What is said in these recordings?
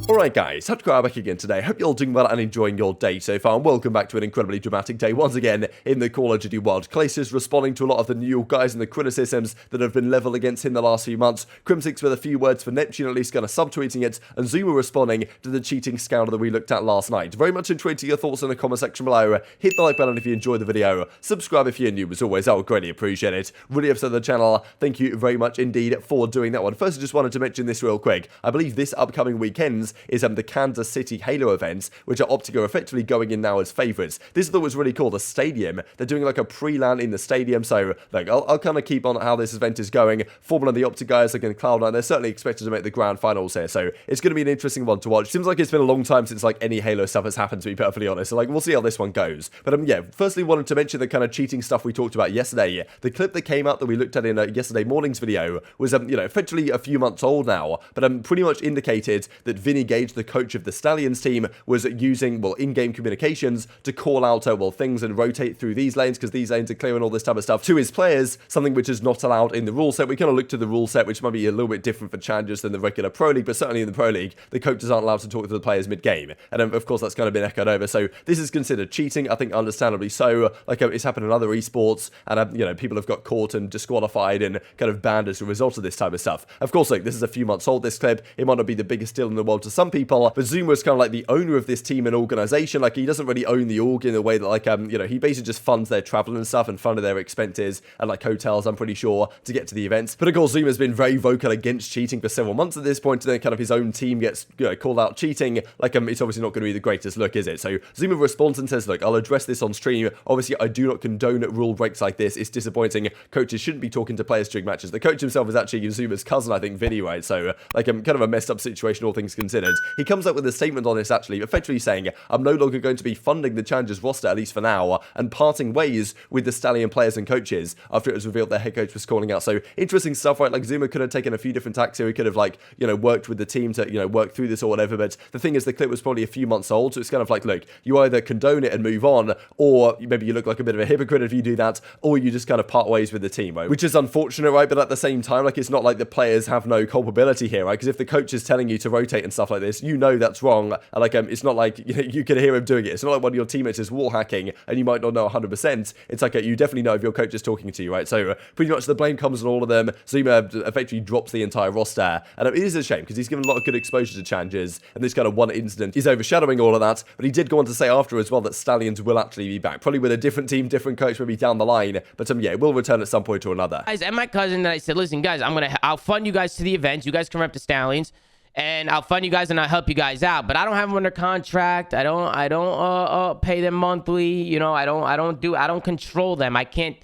Alright guys, TacticalRab back again today. Hope you're all doing well and enjoying your day so far, and welcome back to an incredibly dramatic day once again in the Call of Duty world. Clayster's responding to a lot of the new guys and the criticisms that have been leveled against him the last few months. Crimsix with a few words for Neptune, at least kind of subtweeting it, and ZooMaa responding to the cheating scandal that we looked at last night. Very much intrigued to your thoughts in the comment section below. Hit the like button if you enjoyed the video. Subscribe if you're new, as always, I would greatly appreciate it. Really upset the channel. Thank you very much indeed for doing that one. First, I just wanted to mention this real quick. I believe this upcoming weekend is the Kansas City Halo events, which are Optic are effectively going in now as favourites. This I thought was really cool. The stadium, they're doing like a pre-LAN in the stadium, so like I'll kind of keep on how this event is going. Formula and the Optic guys are going to Cloud9. They're certainly expected to make the grand finals here, so it's going to be an interesting one to watch. Seems like it's been a long time since like any Halo stuff has happened, to be perfectly honest. So like we'll see how this one goes. But yeah, firstly wanted to mention the kind of cheating stuff we talked about yesterday. The clip that came out that we looked at in yesterday morning's video was effectively a few months old now, but pretty much indicated that Vinny Gage, the coach of the Stallions team, was using, well, in-game communications to call out, things and rotate through these lanes because these lanes are clear and all this type of stuff to his players, something which is not allowed in the rule set. We kind of looked at the rule set, which might be a little bit different for challengers than the regular Pro League, but certainly in the Pro League, the coaches aren't allowed to talk to the players mid-game. And of course, that's kind of been echoed over. So this is considered cheating, I think understandably so. Like it's happened in other esports, and people have got caught and disqualified and kind of banned as a result of this type of stuff. Of course, like this is a few months old, this clip. It might not be the biggest deal in the world to some people, but ZooMaa is kind of like the owner of this team and organization. Like he doesn't really own the org in the way that like he basically just funds their travel and stuff and funded their expenses and like hotels, I'm pretty sure, to get to the events. But of course, ZooMaa has been very vocal against cheating for several months at this point, and then kind of his own team gets called out cheating. Like it's obviously not going to be the greatest look, is it? So ZooMaa responds and says, look, I'll address this on stream. Obviously, I do not condone rule breaks like this. It's disappointing. Coaches shouldn't be talking to players during matches. The coach himself is actually ZooMaa's cousin, I think, Vinny, right? So like kind of a messed up situation, all things considered. He comes up with a statement on this, actually, effectively saying, I'm no longer going to be funding the Challengers roster, at least for now, and parting ways with the Stallion players and coaches after it was revealed their head coach was calling out. So interesting stuff, right? Like ZooMaa could have taken a few different tacks here. He could have like, worked with the team to, work through this or whatever. But the thing is, the clip was probably a few months old. So it's kind of like, look, you either condone it and move on, or maybe you look like a bit of a hypocrite if you do that, or you just kind of part ways with the team, right? Which is unfortunate, right? But at the same time, like it's not like the players have no culpability here, right? Because if the coach is telling you to rotate and stuff like this, that's wrong. And like it's not like you can hear him doing it. It's not like one of your teammates is wall hacking and you might not know 100%. It's like you definitely know if your coach is talking to you, right? So pretty much the blame comes on all of them. ZooMaa effectively drops the entire roster, and it is a shame because he's given a lot of good exposure to challenges, and this kind of one incident is overshadowing all of that. But he did go on to say after as well that Stallions will actually be back, probably with a different team, different coach, maybe down the line. But yeah, it will return at some point or another. Guys, and my cousin, I said, listen, guys, I'll fund you guys to the events. You guys can rep the Stallions, and I'll fund you guys and I'll help you guys out. But I don't have them under contract. I don't pay them monthly. I don't control them. I can't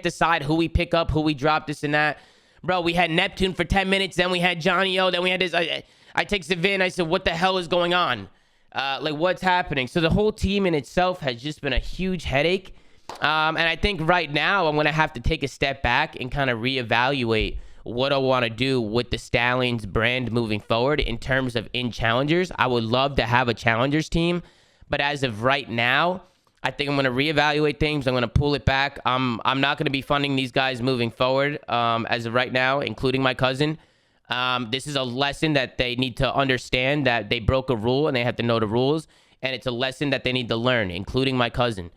decide who we pick up, who we drop, this and that. Bro, we had Neptune for 10 minutes, then we had Johnny O, then we had this. I texted Vin, I said, what the hell is going on? Like, what's happening? So the whole team in itself has just been a huge headache. And I think right now I'm going to have to take a step back and kind of reevaluate what I want to do with the Stallions brand moving forward in terms of challengers. I would love to have a challengers team, but as of right now, I think I'm going to reevaluate things. I'm going to pull it back. I'm not going to be funding these guys moving forward as of right now, including my cousin. This is a lesson that they need to understand, that they broke a rule and they have to know the rules. And it's a lesson that they need to learn, including my cousin.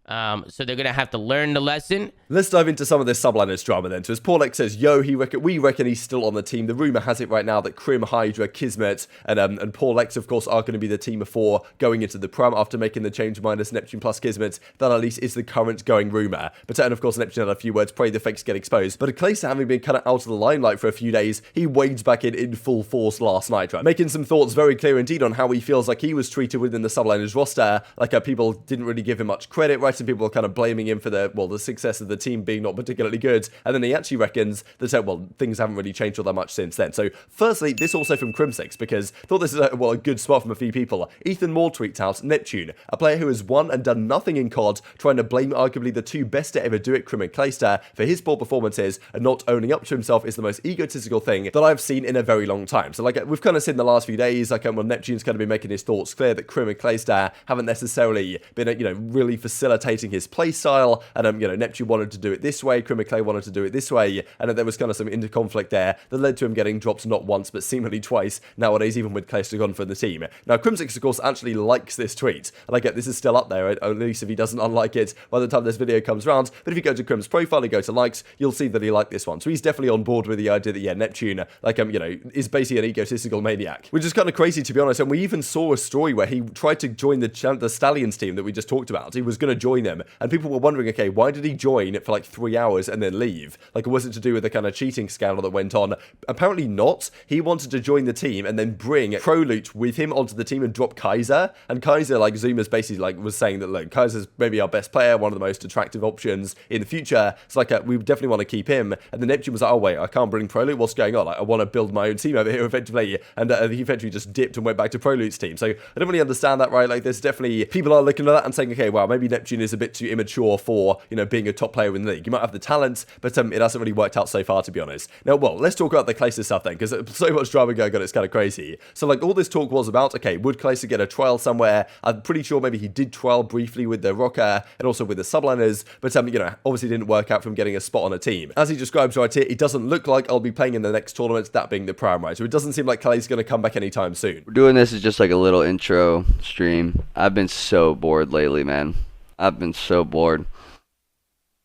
So they're going to have to learn the lesson. Let's dive into some of this subliners drama then. So as Paulek says, we reckon he's still on the team. The rumor has it right now that Crim, Hydra, Kismet, and Paulek, of course, are going to be the team of 4 going into the Pram after making the change minus Neptune plus Kismet. That at least is the current going rumor. But and of course, Neptune had a few words, pray the fakes get exposed. But Clayster, having been kind of out of the limelight for a few days, he wades back in full force last night, right? Making some thoughts very clear indeed on how he feels like he was treated within the subliners roster. Like people didn't really give him much credit, right? Some people are kind of blaming him for the success of the team being not particularly good, and then he actually reckons that things haven't really changed all that much since then. So firstly, this also from Crimsix, because I thought this is a good spot from a few people. Ethan Moore tweets out, Neptune, a player who has won and done nothing in COD, trying to blame arguably the 2 best to ever do it, Crim and Clayster, for his poor performances, and not owning up to himself is the most egotistical thing that I've seen in a very long time. So like we've kind of seen the last few days, Neptune's kind of been making his thoughts clear that Crim and Clayster haven't necessarily been really facilitating hating his play style, and you know, Neptune wanted to do it this way, Clay wanted to do it this way, and then there was kind of some inter-conflict there that led to him getting dropped not once, but seemingly twice nowadays, even with Clayster gone for the team. Now, Crimsix, of course, actually likes this tweet, and I get this is still up there, at least if he doesn't unlike it by the time this video comes around, but if you go to Crim's profile and go to likes, you'll see that he liked this one. So he's definitely on board with the idea that, yeah, Neptune, like, you know, is basically an egotistical maniac, which is kind of crazy, to be honest. And we even saw a story where he tried to join the Stallions team that we just talked about. He was going to join them, and people were wondering, okay, why did he join for like 3 hours and then leave? Like, was it to do with the kind of cheating scandal that went on? Apparently not. He wanted to join the team and then bring ProLoot with him onto the team and drop Kaiser. And Kaiser, like, ZooMaa's basically like was saying that, look, Kaiser's maybe our best player, one of the most attractive options in the future. It's like, we definitely want to keep him. And then Neptune was like, oh wait, I can't bring ProLoot. What's going on? Like, I want to build my own team over here effectively. And he eventually just dipped and went back to ProLoot's team. So I don't really understand that, right? Like, there's definitely people are looking at that and saying, okay, well, maybe Neptune is a bit too immature for, you know, being a top player in the league. You might have the talent, but it hasn't really worked out so far, to be honest. Now, well, let's talk about the Clayster stuff then, because so much drama going on, it's kind of crazy. So, like, all this talk was about, okay, would Clayster get a trial somewhere? I'm pretty sure maybe he did trial briefly with the Rokkr and also with the subliners, but, you know, obviously didn't work out from getting a spot on a team. As he describes right here, it doesn't look like I'll be playing in the next tournament, that being the prime, right? So it doesn't seem like Clay's going to come back anytime soon. We're doing this as just like a little intro stream. I've been so bored lately, man. I've been so bored.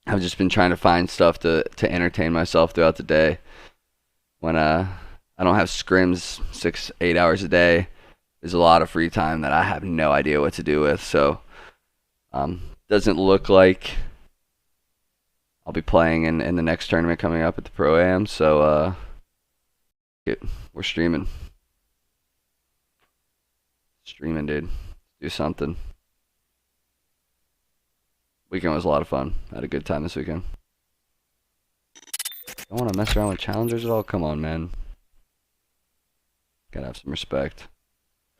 I've just been trying to find stuff to entertain myself throughout the day. When I don't have scrims 6-8 hours a day, there's a lot of free time that I have no idea what to do with. So doesn't look like I'll be playing in the next tournament coming up at the Pro-Am. So we're streaming. Streaming, dude. Do something. Weekend was a lot of fun. I had a good time this weekend. Don't want to mess around with challengers at all? Come on, man. Gotta have some respect.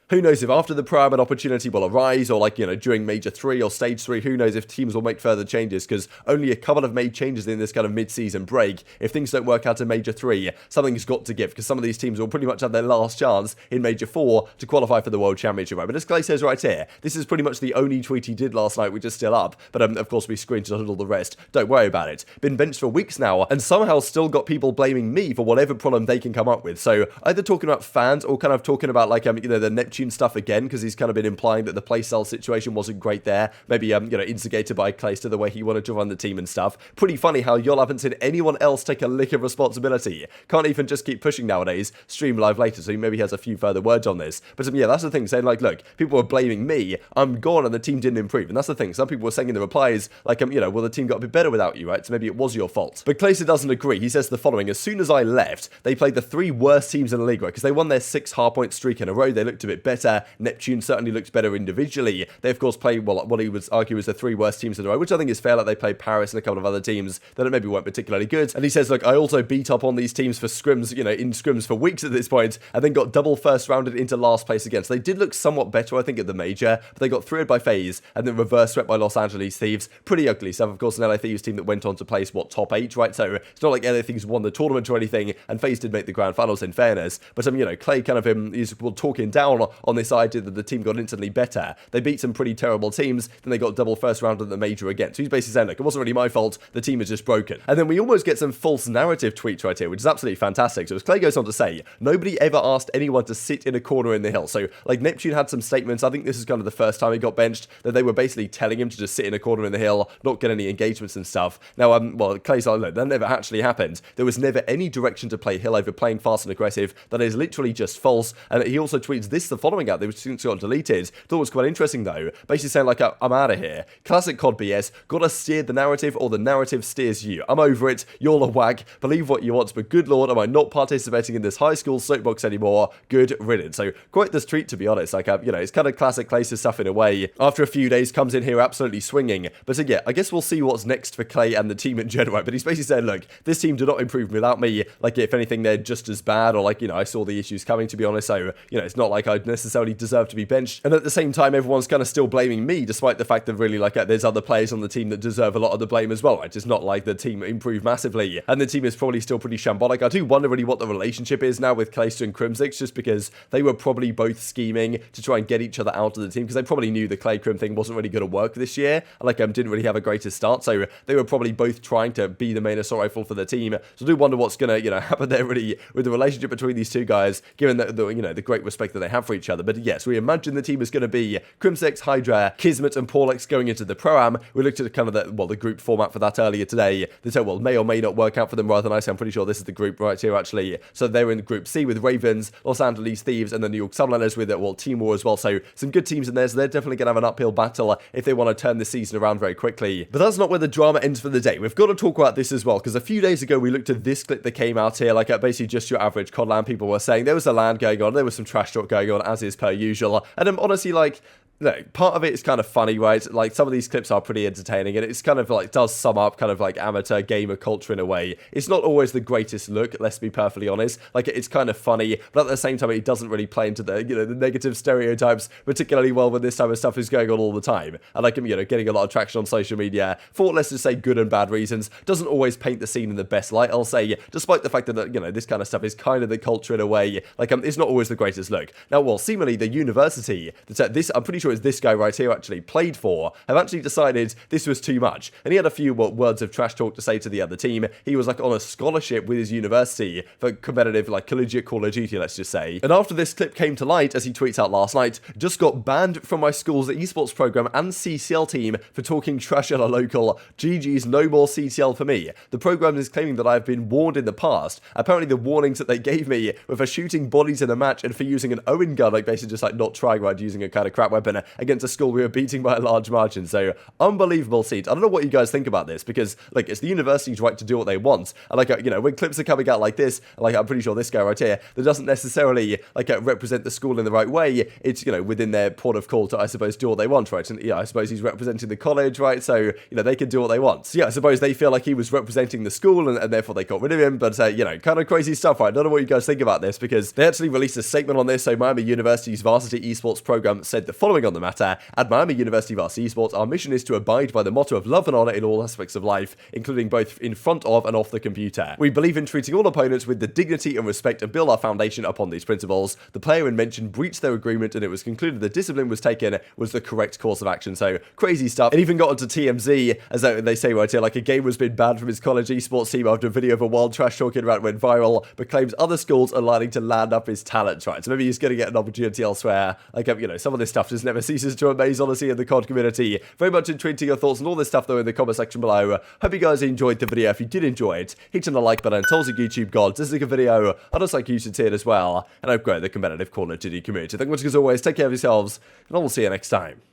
Who knows if after the Prime an opportunity will arise, or like, you know, during Major 3 or Stage 3, who knows if teams will make further changes, because only a couple have made changes in this kind of mid-season break. If things don't work out in Major 3, something's got to give, because some of these teams will pretty much have their last chance in Major 4 to qualify for the World Championship, right? But as Clay says right here, this is pretty much the only tweet he did last night, which is still up, but of course we screenshotted all the rest. Don't worry about it. Been benched for weeks now, and somehow still got people blaming me for whatever problem they can come up with. So either talking about fans or kind of talking about, like, you know, the Neptune stuff again, because he's kind of been implying that the playstyle situation wasn't great there. Maybe, you know, instigated by Clayster, the way he wanted to run the team and stuff. Pretty funny how y'all haven't seen anyone else take a lick of responsibility. Can't even just keep pushing nowadays. Stream live later, so he maybe has a few further words on this. But yeah, that's the thing, saying like, look, people were blaming me, I'm gone and the team didn't improve. And that's the thing, some people were saying in the replies, like, you know, well, the team got a bit better without you, right? So maybe it was your fault. But Clayster doesn't agree. He says the following: as soon as I left, they played the 3 worst teams in the league, right? Because they won their 6 hardpoint streak in a row. They looked a bit better. Neptune certainly looked better individually. They, of course, played, well, what he would argue was the 3 worst teams in a row, which I think is fair. Like, they played Paris and a couple of other teams that maybe weren't particularly good. And he says, look, I also beat up on these teams for scrims, you know, in scrims for weeks at this point, and then got double first rounded into last place again. So they did look somewhat better, I think, at the major, but they got 3-0'd by FaZe, and then reverse swept by Los Angeles Thieves. Pretty ugly stuff. Of course, an LA Thieves team that went on to place, what, top 8, right? So it's not like LA Thieves won the tournament or anything, and FaZe did make the grand finals, in fairness. But, you know, Clay kind of is talking down on this idea that the team got instantly better. They beat some pretty terrible teams, then they got double first round at the major again. So he's basically saying, look, it wasn't really my fault, the team is just broken. And then we almost get some false narrative tweets right here, which is absolutely fantastic. So as Clay goes on to say, nobody ever asked anyone to sit in a corner in the hill. So, like, Neptune had some statements, I think this is kind of the first time he got benched, that they were basically telling him to just sit in a corner in the hill, not get any engagements and stuff. Now, well, Clay's like, look, that never actually happened. There was never any direction to play hill over playing fast and aggressive. That is literally just false. And he also tweets this the following out, which since got deleted. Thought it was quite interesting though, basically saying like, I'm out of here. Classic COD BS, gotta steer the narrative or the narrative steers you. I'm over it, you're a wag, believe what you want, but good lord, am I not participating in this high school soapbox anymore? Good riddance. So quite this treat, to be honest. Like, you know, it's kind of classic Clayster stuff in a way. After a few days, comes in here absolutely swinging. But yeah, I guess we'll see what's next for Clay and the team in general. But he's basically saying, look, this team did not improve without me. Like, if anything, they're just as bad, or like, you know, I saw the issues coming, to be honest. So, you know, it's not like I necessarily deserve to be benched. And at the same time, everyone's kind of still blaming me, despite the fact that really, like, there's other players on the team that deserve a lot of the blame as well, right? It's not like the team improved massively, and the team is probably still pretty shambolic. I do wonder really what the relationship is now with Clayster and Crimsix, just because they were probably both scheming to try and get each other out of the team, because they probably knew the Clay Crim thing wasn't really going to work this year, and like didn't really have a greater start, so they were probably both trying to be the main assault rifle for the team. So I do wonder what's gonna, you know, happen there really with the relationship between these two guys, given that the you know, the great respect that they have for each other. But yes, we imagine the team is going to be Crimsix, Hydra, Kismet, and Paulix going into the Pro-Am. We looked at kind of the group format for that earlier today. They said, well, may or may not work out for them rather than I'm pretty sure this is the group right here, actually. So they're in Group C with Ravens, Los Angeles Thieves, and the New York Subliners with, well, Team War as well. So some good teams in there, so they're definitely going to have an uphill battle if they want to turn this season around very quickly. But that's not where the drama ends for the day. We've got to talk about this as well, because a few days ago we looked at this clip that came out here, like basically just your average COD LAN. People were saying there was a LAN going on, there was some trash talk going on, as is per usual. And honestly, like, no, part of it is kind of funny, right? Like, some of these clips are pretty entertaining, and it's kind of like, does sum up kind of like amateur gamer culture in a way. It's not always the greatest look, let's be perfectly honest. Like, it's kind of funny, but at the same time, it doesn't really play into the, you know, the negative stereotypes particularly well when this type of stuff is going on all the time. And like, you know, getting a lot of traction on social media for, let's just say, good and bad reasons, doesn't always paint the scene in the best light, I'll say, despite the fact that, you know, this kind of stuff is kind of the culture in a way. Like, it's not always the greatest look. Now, well, seemingly the university that this, I'm pretty sure it's this guy right here actually played for, have actually decided this was too much. And he had a few words of trash talk to say to the other team. He was like on a scholarship with his university for competitive, like, collegiate Call of Duty, let's just say. And after this clip came to light, as he tweets out last night, just got banned from my school's esports program and CCL team for talking trash at a local. GG's, no more CCL for me. The program is claiming that I've been warned in the past. Apparently the warnings that they gave me were for shooting bodies in a match and for using an Owen gun, like basically just like not trying, right, using a kind of crap weapon against a school we were beating by a large margin. So unbelievable seats. I don't know what you guys think about this, because like it's the university's right to do what they want. And like, you know, when clips are coming out like this, like I'm pretty sure this guy right here, that doesn't necessarily like represent the school in the right way. It's, you know, within their port of call to, I suppose, do what they want, right? And yeah, I suppose he's representing the college, right? So, you know, they can do what they want. So yeah, I suppose they feel like he was representing the school and therefore they got rid of him. But you know, kind of crazy stuff, right? I don't know what you guys think about this, because they actually released a statement on this. So Miami University's varsity esports program said the following on the matter: at Miami University Varsity Esports, our mission is to abide by the motto of love and honor in all aspects of life, including both in front of and off the computer. We believe in treating all opponents with the dignity and respect and build our foundation upon these principles. The player in mention breached their agreement, and it was concluded the discipline was taken was the correct course of action. So crazy stuff. It even got onto TMZ, as they say right here, like a gamer has been banned from his college esports team after a video of a wild trash talking about went viral, but claims other schools are lining to land up his talents, right? So maybe he's going to get an opportunity elsewhere. Like, you know, some of this stuff just never ceases to amaze, honestly, in the COD community. Very much intrigued to your thoughts on all this stuff, though, in the comment section below. Hope you guys enjoyed the video. If you did enjoy it, hit on the like button. Tell us your YouTube gods. This is a good video. I'd just like you to see it as well. And I hope grow the competitive Call of Duty community. Thank you much as always. Take care of yourselves, and I will see you next time.